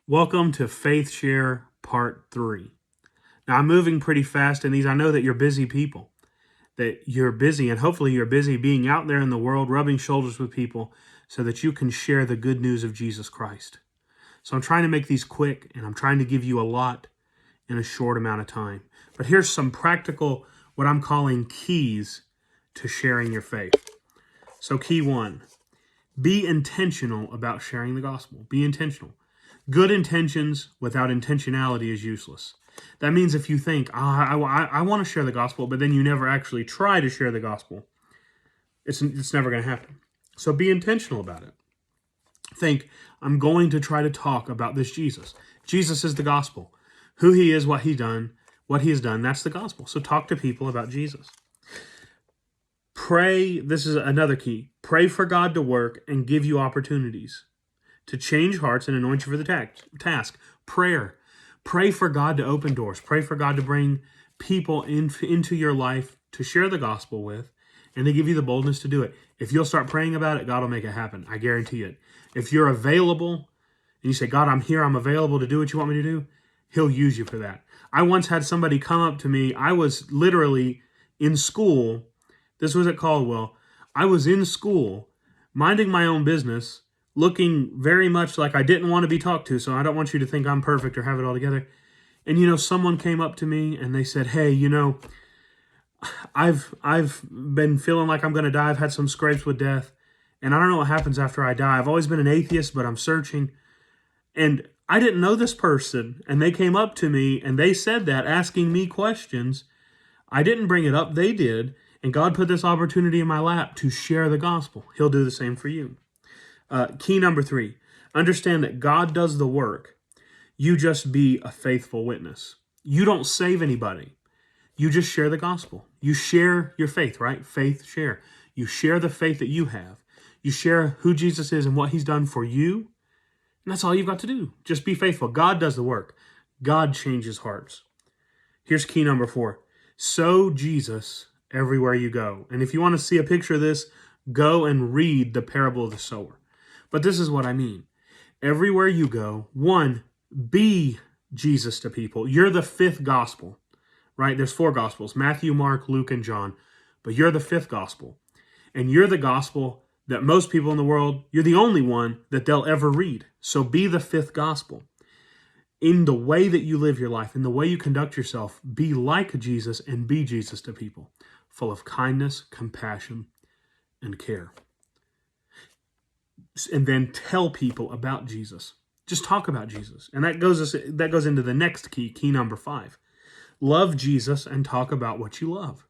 Welcome to Faith Share Part 3. Now, I'm moving pretty fast in these. I know that you're busy people, that you're busy, and hopefully you're busy being out there in the world, rubbing shoulders with people so that you can share the good news of Jesus Christ. So I'm trying to make these quick, and I'm trying to give you a lot in a short amount of time. But here's some practical, what I'm calling keys to sharing your faith. So key 1, be intentional about sharing the gospel. Be intentional. Good intentions without intentionality is useless. That means if you think, I want to share the gospel, but then you never actually try to share the gospel, it's never going to happen. So be intentional about it. Think, I'm going to try to talk about this Jesus. Jesus is the gospel. Who he is, what he has done, that's the gospel. So talk to people about Jesus. Pray, this is another key. Pray for God to work and give you opportunities to change hearts and anoint you for the task. Prayer. Pray for God to open doors. Pray for God to bring people into your life to share the gospel with and to give you the boldness to do it. If you'll start praying about it, God will make it happen. I guarantee it. If you're available and you say, God, I'm here, I'm available to do what you want me to do, he'll use you for that. I once had somebody come up to me. I was literally in school. This was at Caldwell. I was in school, minding my own business, looking very much like I didn't want to be talked to, so I don't want you to think I'm perfect or have it all together. And, someone came up to me and they said, hey, I've been feeling like I'm going to die. I've had some scrapes with death, and I don't know what happens after I die. I've always been an atheist, but I'm searching. And I didn't know this person, and they came up to me and they said that, asking me questions. I didn't bring it up. They did. And God put this opportunity in my lap to share the gospel. He'll do the same for you. Key number 3, understand that God does the work. You just be a faithful witness. You don't save anybody. You just share the gospel. You share your faith, right? Faith share. You share the faith that you have. You share who Jesus is and what he's done for you. And that's all you've got to do. Just be faithful. God does the work. God changes hearts. Here's key number 4. Sow Jesus everywhere you go. And if you want to see a picture of this, go and read the parable of the sower. But this is what I mean. Everywhere you go, 1, be Jesus to people. You're the 5th gospel, right? There's 4 gospels, Matthew, Mark, Luke, and John. But you're the 5th gospel. And you're the gospel that most people in the world, you're the only one that they'll ever read. So be the 5th gospel. In the way that you live your life, in the way you conduct yourself, be like Jesus and be Jesus to people, full of kindness, compassion, and care. And then tell people about Jesus. Just talk about Jesus. And that goes into the next key number 5. Love Jesus and talk about what you love.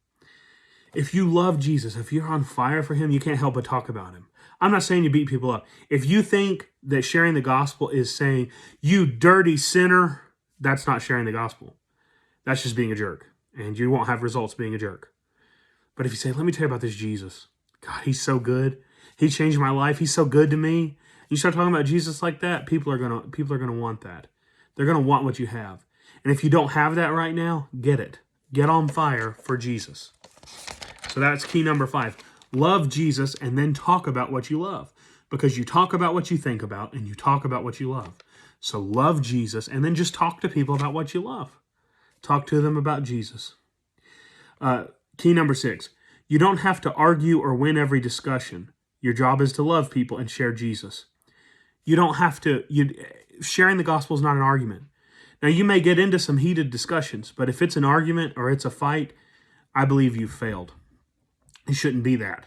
If you love Jesus, if you're on fire for him, you can't help but talk about him. I'm not saying you beat people up. If you think that sharing the gospel is saying, you dirty sinner, that's not sharing the gospel. That's just being a jerk. And you won't have results being a jerk. But if you say, let me tell you about this Jesus. God, he's so good. He changed my life. He's so good to me. You start talking about Jesus like that, people are gonna want that. They're gonna want what you have. And if you don't have that right now, get it. Get on fire for Jesus. So that's key number 5. Love Jesus and then talk about what you love. Because you talk about what you think about and you talk about what you love. So love Jesus and then just talk to people about what you love. Talk to them about Jesus. Key number 6. You don't have to argue or win every discussion. Your job is to love people and share Jesus. You don't have to, sharing the gospel is not an argument. Now, you may get into some heated discussions, but if it's an argument or it's a fight, I believe you've failed. It shouldn't be that.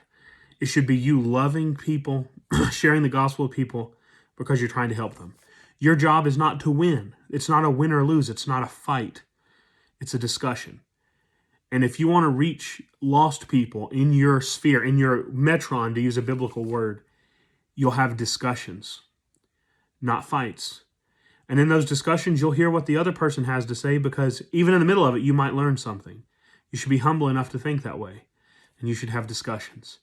It should be you loving people, sharing the gospel with people because you're trying to help them. Your job is not to win. It's not a win or lose. It's not a fight. It's a discussion. And if you want to reach lost people in your sphere, in your metron, to use a biblical word, you'll have discussions, not fights. And in those discussions, you'll hear what the other person has to say because even in the middle of it, you might learn something. You should be humble enough to think that way. And you should have discussions.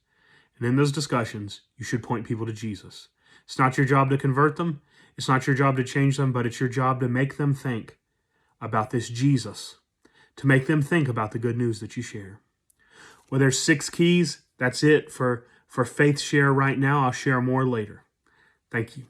And in those discussions, you should point people to Jesus. It's not your job to convert them. It's not your job to change them, but it's your job to make them think about this Jesus, to make them think about the good news that you share. Well, there's 6 keys. That's it for Faith Share right now. I'll share more later. Thank you.